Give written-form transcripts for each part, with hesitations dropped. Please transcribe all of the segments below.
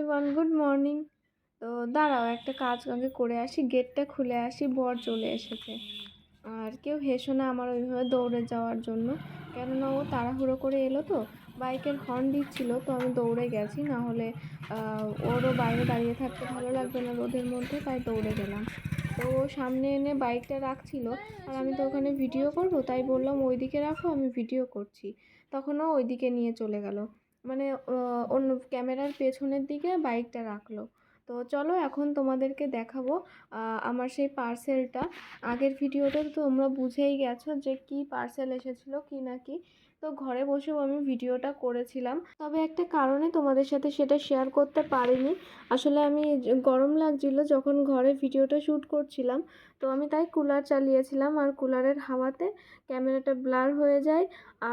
Everyone, good morning. তো দাঁড়াও, একটা কাজ আগে করে আসি, গেটটা খুলে আসি, বর চলে এসেছে। আর কেউ হেসো না আমার ওইভাবে দৌড়ে যাওয়ার জন্য, কেননা ও তাড়াহুড়ো করে এলো তো, বাইকের হর্ন দিচ্ছিল, তো আমি দৌড়ে গেছি, না হলে ওরও বাইরে দাঁড়িয়ে থাকতে ভালো লাগবে না রোদের মধ্যে, তাই দৌড়ে গেলাম। তো ও সামনে এনে বাইকটা রাখছিল, আর আমি তো ওখানে ভিডিও করব, তাই বললাম ওইদিকে রাখো, আমি ভিডিও করছি। তখন ও ওইদিকে নিয়ে চলে গেল, মানে অন্য ক্যামেরার পেছনের দিকে বাইকটা রাখলো। তো চলো এখন তোমাদেরকে দেখাবো আমার সেই পার্সেলটা। আগের ভিডিওতে তো তোমরা বুঝেই গেছো যে কি পার্সেল এসেছিলো কি না কি। তো ঘরে বসেও আমি ভিডিওটা করেছিলাম, তবে একটা কারণে তোমাদের সাথে সেটা শেয়ার করতে পারিনি। আসলে আমি গরম লাগছিলো যখন ঘরে ভিডিওটা শ্যুট করছিলাম, তো আমি তাই কুলার চালিয়েছিলাম, আর কুলারের হাওয়াতে ক্যামেরাটা ব্লার হয়ে যায়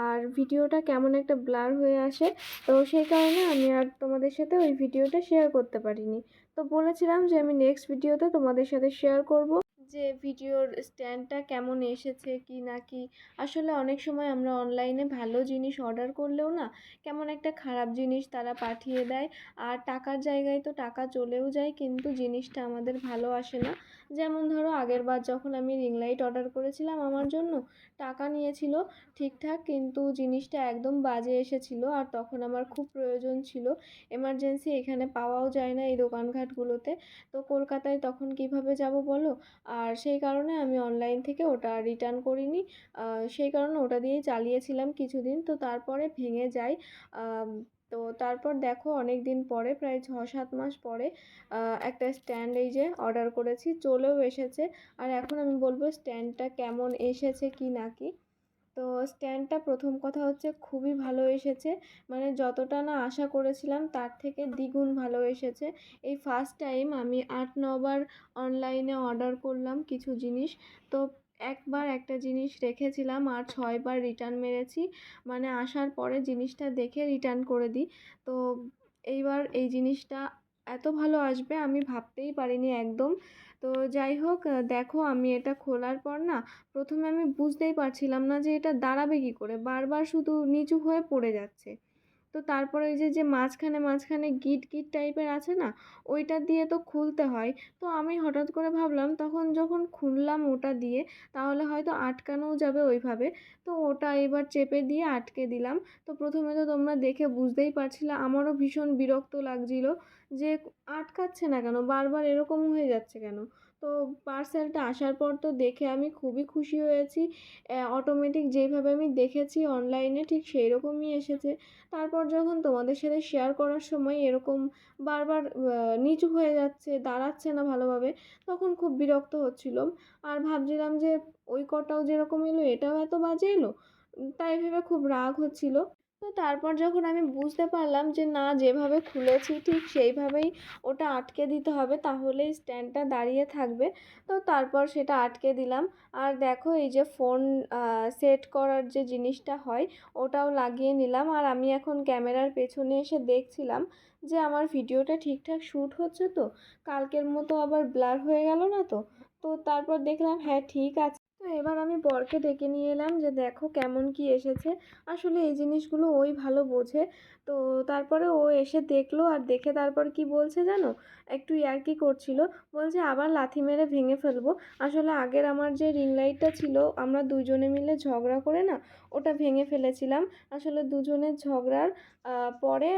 আর ভিডিওটা কেমন একটা ব্লার হয়ে আসে। তো সেই কারণে আমি আর তোমাদের সাথে ওই ভিডিওটা শেয়ার করতে পারিনি। তো বলেছিলাম যে আমি নেক্সট ভিডিওতে তোমাদের সাথে শেয়ার করব যে ভিডিওর স্ট্যান্ডটা কেমন এসেছে কি না কি। আসলে অনেক সময় আমরা অনলাইনে ভালো জিনিস অর্ডার করলেও না কেমন একটা খারাপ জিনিস তারা পাঠিয়ে দেয়, আর টাকার জায়গায় তো টাকা চলেও যায়, কিন্তু জিনিসটা আমাদের ভালো আসে না। যেমন ধরো আগের বার যখন আমি রিং লাইট অর্ডার করেছিলাম আমার জন্য, টাকা নিয়েছিল ঠিকঠাক, কিন্তু জিনিসটা একদম বাজে এসেছিলো, আর তখন আমার খুব প্রয়োজন ছিল, এমার্জেন্সি, এখানে পাওয়াও যায় না এই দোকানঘাটগুলোতে। তো কলকাতায় তখন কিভাবে যাব বলো। আর সেই কারণে আমি অনলাইন থেকে ওটা রিটার্ন করিনি, সেই কারণে ওটা দিয়েই চালিয়েছিলাম কিছুদিন, তো তারপরে ভেঙে যায়। তো তারপর দেখো অনেক দিন পরে, প্রায় 6-7 মাস পরে একটা স্ট্যান্ড এই যে অর্ডার করেছি, চলেও এসেছে। আর এখন আমি বলবো স্ট্যান্ডটা কেমন এসেছে কি না কি। তো স্ট্যান্ডটা প্রথম কথা হচ্ছে খুবই ভালো এসেছে, মানে যতটা না আশা করেছিলাম তার থেকে দ্বিগুণ ভালো এসেছে। এই ফার্স্ট টাইম আমি 8-9 বার অনলাইনে অর্ডার করলাম কিছু জিনিস, তো একবার একটা জিনিস রেখেছিলাম আর 6বার রিটার্ন মেরেছি, মানে আসার পরে জিনিসটা দেখে রিটার্ন করে দিই। তো এইবার এই জিনিসটা এত ভালো আসবে আমি ভাবতেই পারিনি একদম। তো যাই হোক, দেখো আমি এটা খোলার পর না, প্রথমে আমি বুঝতেই পারছিলাম না যে এটা দাঁড়াবে কী করে, বারবার শুধু নিচু হয়ে পড়ে যাচ্ছে। তো তারপরে ওই যে যে মাঝখানে মাঝখানে গিট গিট টাইপের আছে না, ওইটা দিয়ে তো খুলতে হয়। তো আমি হঠাৎ করে ভাবলাম, তখন যখন খুললাম ওটা দিয়ে, তাহলে হয়তো আটকানোও যাবে ওইভাবে। তো ওটা এবার চেপে দিয়ে আটকে দিলাম। তো প্রথমে তো তোমরা দেখে বুঝতেই পারছিলে, আমারও ভীষণ বিরক্ত লাগছিল যে আটকাচ্ছে না কেন, বারবার এরকম হয়ে যাচ্ছে কেন। তো পার্সেলটা আসার পর তো দেখে আমি খুবই খুশি হয়েছি, অটোমেটিক যেইভাবে আমি দেখেছি অনলাইনে ঠিক সেই রকমই এসেছে। তারপর যখন তোমাদের সাথে শেয়ার করার সময় এরকম বারবার নিচু হয়ে যাচ্ছে, দাঁড়াচ্ছে না ভালোভাবে, তখন খুব বিরক্ত হচ্ছিলাম। আর ভাবছিলাম যে ওই কটাও যেরকম এলো এটাও এত বাজে এলো, তাই ভেবে খুব রাগ হচ্ছিল। তো তারপর যখন আমি বুঝতে পারলাম যে না, যেভাবে খুলেছি ঠিক সেইভাবেই ওটা আটকে দিতে হবে, তাহলেই স্ট্যান্ডটা দাঁড়িয়ে থাকবে। তো তারপর সেটা আটকে দিলাম। আর দেখো এই যে ফোন সেট করার যে জিনিসটা হয়, ওটাও লাগিয়ে নিলাম। আর আমি এখন ক্যামেরার পেছনে এসে দেখছিলাম যে আমার ভিডিওটা ঠিকঠাক শ্যুট হচ্ছে তো, কালকের মতো আবার ব্লার হয়ে গেল না তো। তো তারপর দেখলাম হ্যাঁ ঠিক আছে। তো এবার আমি বরকে ডেকে নিয়ে এলাম যে দেখো কেমন কি এসেছে। আসলে এই জিনিসগুলো ওই ভালো বোঝে। তো তারপরে ও এসে দেখলো, আর দেখে তারপর কি বলছে জানো, একটু ইয়ার্কি করছিল, বলছে আবার লাথি মেরে ভেঙে ফেলবো। আসলে আগের আমার যে রিং লাইটটা ছিল, আমরা দুজনে মিলে ঝগড়া করে না ওটা ভেঙে ফেলেছিলাম। আসলে দুজনের ঝগড়ার পরে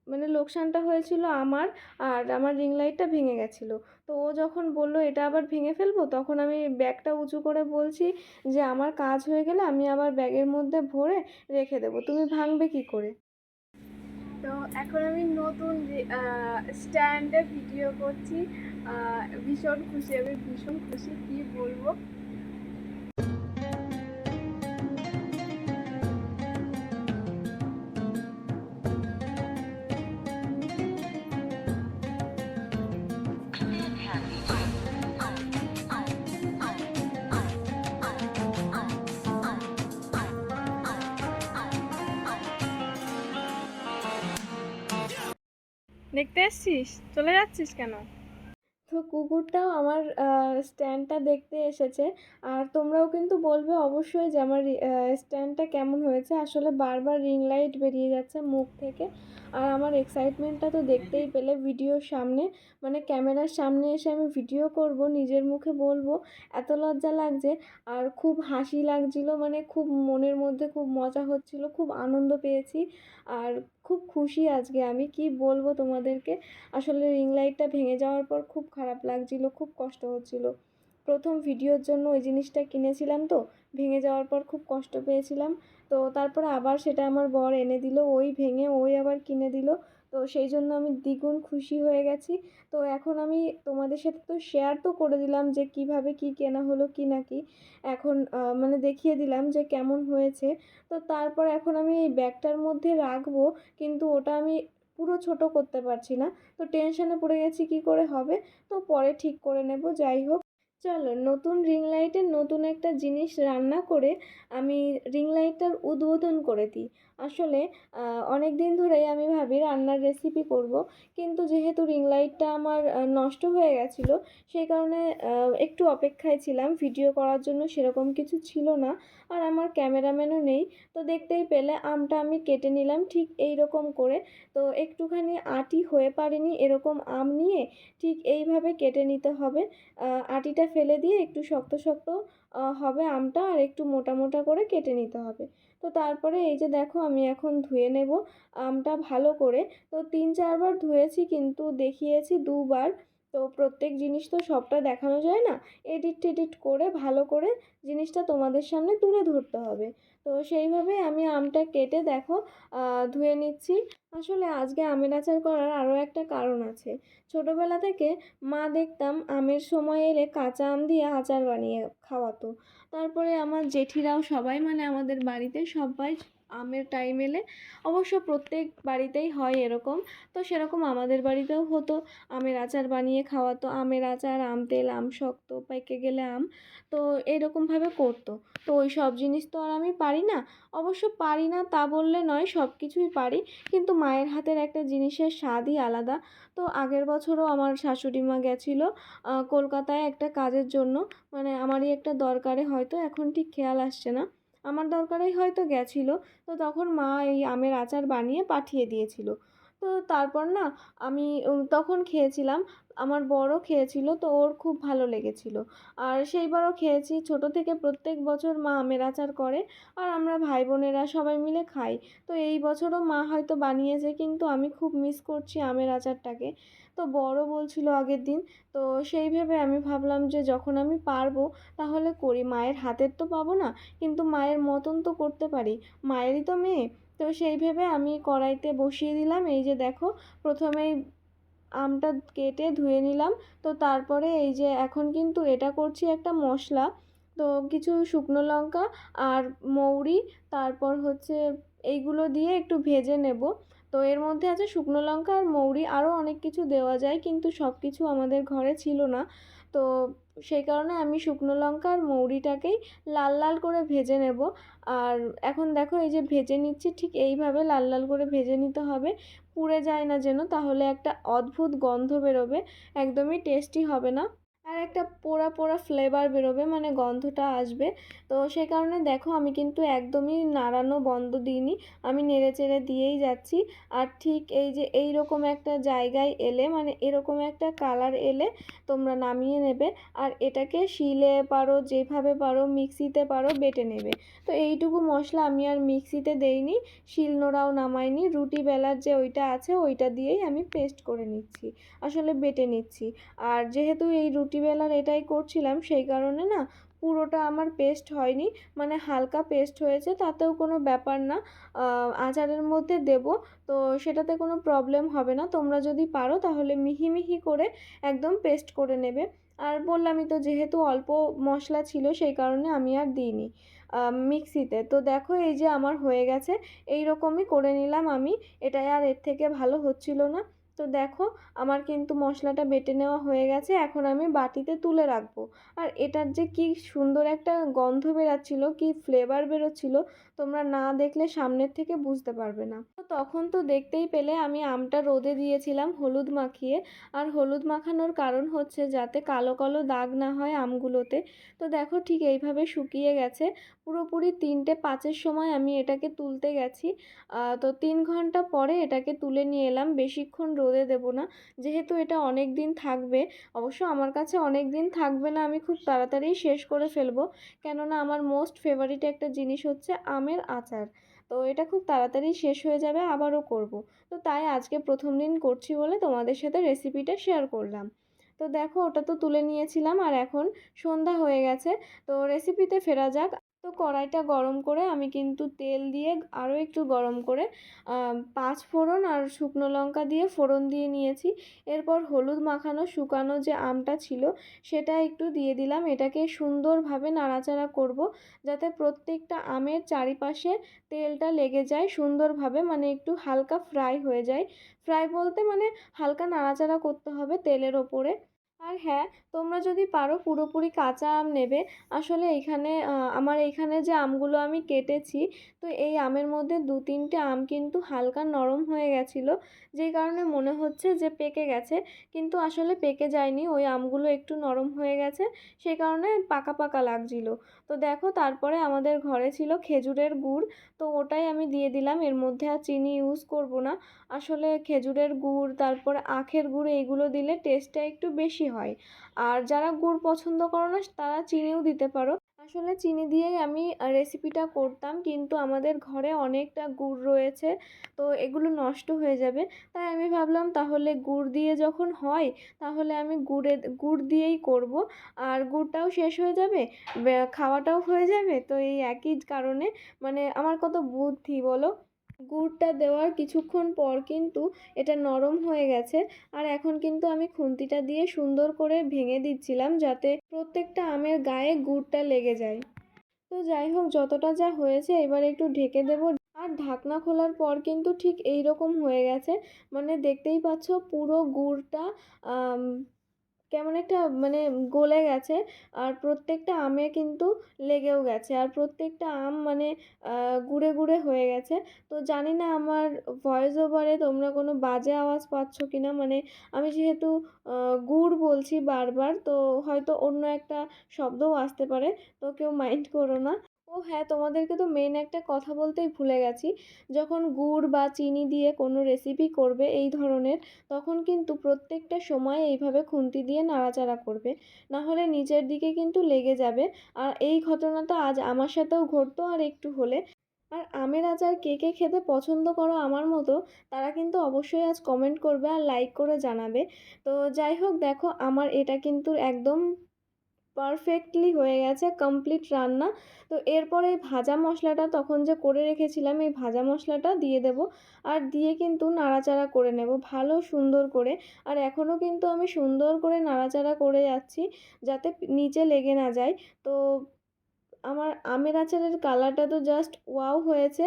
মানে লোকসানটা হয়েছিল আমার, আর আমার রিং লাইটটা ভেঙে গেছিলো। তো ও যখন বলল এটা আবার ভেঙে ফেলবো, তখন আমি ব্যাগটা উঁচু করে বলছি যে আমার কাজ হয়ে গেলে আমি আবার ব্যাগের মধ্যে ভরে রেখে দেবো, তুমি ভাঙবে কি করে। তো এখন আমি নতুন স্ট্যান্ডে ভিডিও করছি, ভীষণ খুশি, আমি ভীষণ খুশি, কি বলবো। দেখতে এসছিস, চলে যাচ্ছিস কেন? তো কুকুরটাও আমার স্ট্যান্ডটা দেখতে এসেছে। আর তোমরাও কিন্তু বলবে অবশ্যই যে আমার স্ট্যান্ডটা কেমন হয়েছে। আসলে বারবার রিং লাইট বেরিয়ে যাচ্ছে মুখ থেকে। আর আমার এক্সাইটমেন্টটা তো দেখতেই পেলে ভিডিওর সামনে, মানে ক্যামেরার সামনে এসে আমি ভিডিও করব, নিজের মুখে বলবো, এত লজ্জা লাগছে। আর খুব হাসি লাগছিল, মানে খুব মনের মধ্যে খুব মজা হচ্ছিল, খুব আনন্দ পেয়েছি। আর খুব খুশি আজকে আমি, কি বলবো তোমাদেরকে। আসলে রিং লাইটটা ভেঙে যাওয়ার পর খুব খারাপ লাগছিল, খুব কষ্ট হচ্ছিল। প্রথম ভিডিওর জন্য ওই জিনিসটা কিনেছিলাম, তো ভেঙে যাওয়ার পর খুব কষ্ট পেয়েছিলাম। তো তারপরে আবার সেটা আমার বর এনে দিল, ওই ভেঙে ওই আবার কিনে দিল। তো সেই জন্য আমি দ্বিগুণ খুশি হয়ে গেছি। তো এখন আমি তোমাদের সাথে তো শেয়ার তো করে দিলাম যে কিভাবে কি কেনা হলো কি না কি। এখন মানে দেখিয়ে দিলাম যে কেমন হয়েছে। তো তারপর এখন আমি এই ব্যাগটার মধ্যে রাখবো, কিন্তু ওটা আমি পুরো ছোট করতে পারছি না। তো টেনশনে পড়ে গেছি কি করে হবে। তো পরে ঠিক করে নেব, যাই হোক। চলো নতুন রিং লাইটের নতুন একটা জিনিস রান্না করে আমি রিং লাইটটার উদ্বোধন করে দিই। আসলে অনেক দিন ধরেই আমি ভাবি রান্নার রেসিপি করব, কিন্তু যেহেতু রিং লাইটটা আমার নষ্ট হয়ে গেছিলো, সেই কারণে একটু অপেক্ষায় ছিলাম। ভিডিও করার জন্য সেরকম কিছু ছিল না, আর আমার ক্যামেরাম্যানও নেই। তো দেখতেই পেলে আমটা আমি কেটে নিলাম ঠিক এই রকম করে। তো একটুখানি আঁটি হয়ে পারেনি এরকম আম নিয়ে ঠিক এইভাবে কেটে নিতে হবে। আটিটা ফেলে দিয়ে একটু শক্ত শক্ত হবে আমটা, আর একটু মোটা মোটা করে কেটে নিতে হবে। তো তারপরে এই যে দেখো আমি এখন ধুয়ে নেব আমটা ভালো করে। তো 3-4 বার ধুয়েছি, কিন্তু দেখিয়েছি 2 বার। তো প্রত্যেক জিনিস তো সবটা দেখানো যায় না, এডিট টেডিট করে ভালো করে জিনিসটা তোমাদের সামনে তুলে ধরতে হবে। তো সেইভাবে আমি আমটা কেটে দেখো ধুয়ে নিচ্ছি। আসলে আজকে আমের আচার করার আরও একটা কারণ আছে। ছোটোবেলা থেকে মা দেখতাম আমের সময় এলে কাঁচা আম দিয়ে আচার বানিয়ে খাওয়াতো। তারপরে আমার জেঠিরাও সবাই, মানে আমাদের বাড়িতে সবাই আমের টাইম এলে, অবশ্য প্রত্যেক বাড়িতেই হয় এরকম, তো সেরকম আমাদের বাড়িতেও হতো, আমের আচার বানিয়ে খাওয়াতো। আমের আচার, আম তেল, আম শক্ত, পেকে গেলে আম, তো এরকমভাবে করতো। তো ওই সব জিনিস তো আর আমি পারি না। অবশ্য পারি না তা বললে নয়, সব কিছুই পারি, কিন্তু মায়ের হাতের একটা জিনিসের স্বাদই আলাদা। তো আগের বছরও আমার শাশুড়ি মা গেছিলো কলকাতায় একটা কাজের জন্য, মানে আমারই একটা দরকারে, হয়তো এখন ঠিক খেয়াল আসছে না, আমার দরকারেই হয়তো গেছিলো। তো তখন মা এই আমের আচার বানিয়ে পাঠিয়ে দিয়েছিল। তো তারপর না আমি তখন খেয়েছিলাম, আমার বড়ও খেয়েছিল, তো ওর খুব ভালো লেগেছিল। আর সেইবারও খেয়েছি। ছোট থেকে প্রত্যেক বছর মা আমের আচার করে, আর আমরা ভাই বোনেরা সবাই মিলে খাই। তো এই বছরও মা হয়তো বানিয়েছে, কিন্তু আমি খুব মিস করছি আমের আচারটাকে। তো বড় বলছিল আগের দিন, তো সেই ভেবে আমি ভাবলাম যে যখন আমি পারবো তাহলে করি। মায়ের হাতের তো পাবো না, কিন্তু মায়ের মতন তো করতে পারি, মায়েরই তো মেয়ে। তো সেই ভেবে আমি কড়াইতে বসিয়ে দিলাম। এই যে দেখো, প্রথমেই আমটা কেটে ধুয়ে নিলাম। তো তারপরে এই যে এখন কিন্তু এটা করছি একটা মশলা। তো কিছু শুকনো লঙ্কা আর মৌরি, তারপর হচ্ছে এইগুলো দিয়ে একটু ভেজে নেব। তো এর মধ্যে আছে শুকনো লঙ্কা আর মৌরি, আরও অনেক কিছু দেওয়া যায়, কিন্তু সব কিছু আমাদের ঘরে ছিল না। তো সেই কারণে আমি শুকনো লঙ্কা আর মৌরিটাকেই লাল লাল করে ভেজে নেব। আর এখন দেখো এই যে ভেজে নিচ্ছি, ঠিক এইভাবে লাল লাল করে ভেজে নিতে হবে, পুড়ে যায় না যেন, তাহলে একটা অদ্ভুত গন্ধ বেরোবে, একদমই টেস্টি হবে না। আর একটা পোড়া পোড়া ফ্লেভার বেরোবে, মানে গন্ধটা আসবে। তো সেই কারণে দেখো আমি কিন্তু একদমই নাড়ানো বন্ধ দিইনি, আমি নেড়ে চেড়ে দিয়েই যাচ্ছি। আর ঠিক এই যে এইরকম একটা জায়গায় এলে, মানে এরকম একটা কালার এলে তোমরা নামিয়ে নেবে। আর এটাকে শিলে পারো, যেভাবে পারো, মিক্সিতে পারো, বেটে নেবে। তো এইটুকু মশলা আমি আর মিক্সিতে দেইনি, শিলনোড়াও নামাইনি, রুটি বেলার যে ওইটা আছে ওইটা দিয়েই আমি পেস্ট করে নিচ্ছি, আসলে বেটে নিচ্ছি। আর যেহেতু এই রুটি বেলার এটাই করছিলাম, সেই কারণে না পুরোটা আমার পেস্ট হয়নি, মানে হালকা পেস্ট হয়েছে, তাতেও কোনো ব্যাপার না। আচারের মধ্যে দেব, তো সেটাতে কোনো প্রবলেম হবে না। তোমরা যদি পারো তাহলে মিহি মিহি করে একদম পেস্ট করে নেবে। আর বললামই তো, যেহেতু অল্প মশলা ছিল সেই কারণে আমি আর দিইনি মিক্সিতে। তো দেখো এই যে আমার হয়ে গেছে, এই রকমই করে নিলাম আমি, এটাই আর এর থেকে ভালো হচ্ছিল না। তো তো দেখো আমার কিন্তু মশলাটা বেটে নেওয়া হয়ে গেছে, এখন আমি বাটিতে তুলে রাখবো। আর এটার যে কি সুন্দর একটা গন্ধ বেরাচ্ছিল, কি ফ্লেভার বেরোচ্ছিল, তোমরা না দেখলে সামনের থেকে বুঝতে পারবে না। তো তখন তো দেখতেই পেলে আমি আমটা রোদে দিয়েছিলাম হলুদ মাখিয়ে। আর হলুদ মাখানোর কারণ হচ্ছে যাতে কালো কালো দাগ না হয় আমগুলোতে। তো দেখো ঠিক এইভাবে শুকিয়ে গেছে। পুরোপুরি 3টে 5-এর সময় আমি এটাকে তুলতে গেছি। তো 3 ঘন্টা পরে এটাকে তুলে নিয়ে এলাম। বেশিক্ষণ রোদে দেবো না, যেহেতু এটা অনেক দিন থাকবে। অবশ্য আমার কাছে অনেক দিন থাকবে না, আমি খুব তাড়াতাড়ি শেষ করে ফেলবো, কেননা আমার মোস্ট ফেভারিট একটা জিনিস হচ্ছে আমের আচার। তো এটা খুব তাড়াতাড়ি শেষ হয়ে যাবে, আবারও করব। তো তাই আজকে প্রথম দিন করছি বলে তোমাদের সাথে রেসিপিটা শেয়ার করলাম। তো দেখো ওটা তো তুলে নিয়েছিলাম, আর এখন সন্ধ্যা হয়ে গেছে। তো রেসিপিতে ফেরা যাক। তো কড়াইটা গরম করে আমি কিন্তু তেল দিয়ে আরও একটু গরম করে 5 ফোড়ন আর শুকনো লঙ্কা দিয়ে ফোড়ন দিয়ে নিয়েছি। এরপর হলুদ মাখানো শুকানো যে আমটা ছিল সেটা একটু দিয়ে দিলাম। এটাকে সুন্দরভাবে নাড়াচাড়া করব, যাতে প্রত্যেকটা আমের চারিপাশে তেলটা লেগে যায় সুন্দরভাবে, মানে একটু হালকা ফ্রাই হয়ে যায়। ফ্রাই বলতে মানে হালকা নাড়াচাড়া করতে হবে তেলের ওপরে। আর হ্যাঁ, তোমরা যদি পারো পুরোপুরি কাঁচা আম নেবে। আসলে এইখানে আমার এইখানে যে আমগুলো আমি কেটেছি, তো এই আমের মধ্যে 2-3টে আম কিন্তু হালকা নরম হয়ে গেছিলো, যেই কারণে মনে হচ্ছে যে পেকে গেছে, কিন্তু আসলে পেকে যায়নি। ওই আমগুলো একটু নরম হয়ে গেছে, সেই কারণে পাকা পাকা লাগছিলো। তো দেখো তারপরে আমাদের ঘরে ছিল খেজুরের গুড়, তো ওটাই আমি দিয়ে দিলাম। এর মধ্যে আর চিনি ইউজ করব না। আসলে খেজুরের গুড় তারপর আখের গুড় এইগুলো দিলে টেস্টটা একটু বেশি হয়। আর যারা গুড় পছন্দ করো না তারা চিনিও দিতে পারো। আসলে চিনি দিয়েই আমি রেসিপিটা করতাম, কিন্তু আমাদের ঘরে অনেকটা গুড় রয়েছে, তো এগুলো নষ্ট হয়ে যাবে। তাই আমি ভাবলাম তাহলে গুড় দিয়ে যখন হয়, তাহলে আমি গুড় দিয়েই করব। আর গুড়টাও শেষ হয়ে যাবে, খাওয়াটাও হয়ে যাবে। তো এই একই কারণে, মানে আমার কত বুদ্ধি বলো। গুড়টা দেওয়ার কিছুক্ষণ পর কিন্তু এটা নরম হয়ে গেছে। আর এখন কিন্তু আমি খুন্তিটা দিয়ে সুন্দর করে ভেঙে দিচ্ছিলাম, যাতে প্রত্যেকটা আমের গায়ে গুড়টা লেগে যায়। তো যাই হোক, যতটা যা হয়েছে এবার একটু ঢেকে দেবো। আর ঢাকনা খোলার পর কিন্তু ঠিক এই রকম হয়ে গেছে। মানে দেখতেই পাচ্ছ পুরো গুড়টা আম কেমন একটা মানে গলে গেছে। আর প্রত্যেকটা আমে কিন্তু লেগেও গেছে, আর প্রত্যেকটা আম মানে গুঁড়ে গুঁড়ে হয়ে গেছে। তো জানি না আমার ভয়েস ওভারে তোমরা কোনো বাজে আওয়াজ পাচ্ছ কি না, মানে আমি যেহেতু গুড় বলছি বারবার, তো হয়তো অন্য একটা শব্দও আসতে পারে, তো কেউ মাইন্ড করো না। ও হ্যাঁ, তোমাদেরকে তো মেন একটা কথা বলতেই ভুলে গেছি। যখন গুড় বা চিনি দিয়ে কোনো রেসিপি করবে এই ধরনের, তখন কিন্তু প্রত্যেকটা সময় এইভাবে খুন্তি দিয়ে নাড়াচাড়া করবে, না হলে নিচের দিকে কিন্তু লেগে যাবে। আর এই ঘটনাটা আজ আমার সাথেও ঘটতো আর একটু হলে। আর আমের আচার কে কে খেতে পছন্দ করো আমার মতো, তারা কিন্তু অবশ্যই আজ কমেন্ট করবে আর লাইক করে জানাবে। তো যাই হোক, দেখো আমার এটা কিন্তু একদম পারফেক্টলি হয়ে গেছে, কমপ্লিট রান্না। তো এরপর এই ভাজা মশলাটা তখন যে করে রেখেছিলাম, এই ভাজা মশলাটা দিয়ে দেব। আর দিয়ে কিন্তু নাড়াচাড়া করে নেব ভালো সুন্দর করে। আর এখনও কিন্তু আমি সুন্দর করে নাড়াচাড়া করে যাচ্ছি, যাতে নিচে লেগে না যায়। তো আমার আমের আচারের কালারটা তো জাস্ট ওয়াও হয়েছে।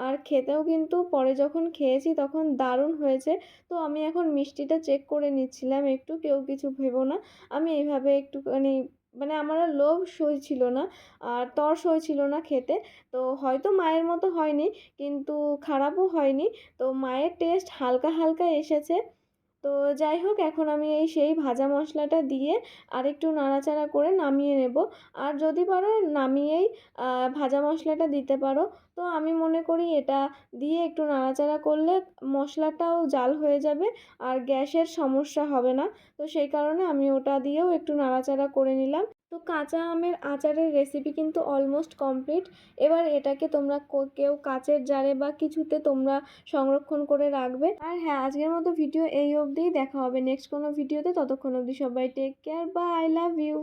আর খেতেও কিন্তু পরে যখন খেয়েছি তখন দারুণ হয়েছে। তো আমি এখন মিষ্টিটা চেক করে নিচ্ছিলাম একটু, কেউ কিছু ভেবো না। আমি এইভাবে একটুখানি, মানে আমার আর লোভ সইছিল না, আর তর সইছিল না খেতে। তো হয়তো মায়ের মতো হয়নি, কিন্তু খারাপও হয়নি। তো মায়ের টেস্ট হালকা হালকা এসেছে। তো যাই হোক, এখন আমি এই সেই ভাজা মশলাটা দিয়ে আরেকটু নাড়াচাড়া করে নামিয়ে নেব। আর যদি পারো নামিয়েই ভাজা মশলাটা দিতে পারো। তো আমি মনে করি এটা দিয়ে একটু নাড়াচাড়া করলে মশলাটাও জাল হয়ে যাবে, আর গ্যাসের সমস্যা হবে না। তো সেই কারণে আমি ওটা দিয়েও একটু নাড়াচাড়া করে নিলাম। তো কাঁচা আমের আচারের রেসিপি কিন্তু অলমোস্ট কমপ্লিট। এবার এটাকে তোমরা কেউ কাচের জারে বা কিছুতে তোমরা সংরক্ষণ করে রাখবে। আর হ্যাঁ, আজকের মতো ভিডিও এই অবধিই। দেখা হবে নেক্সট কোনো ভিডিওতে। ততক্ষণ অবধি সবাই take care, bye, love you.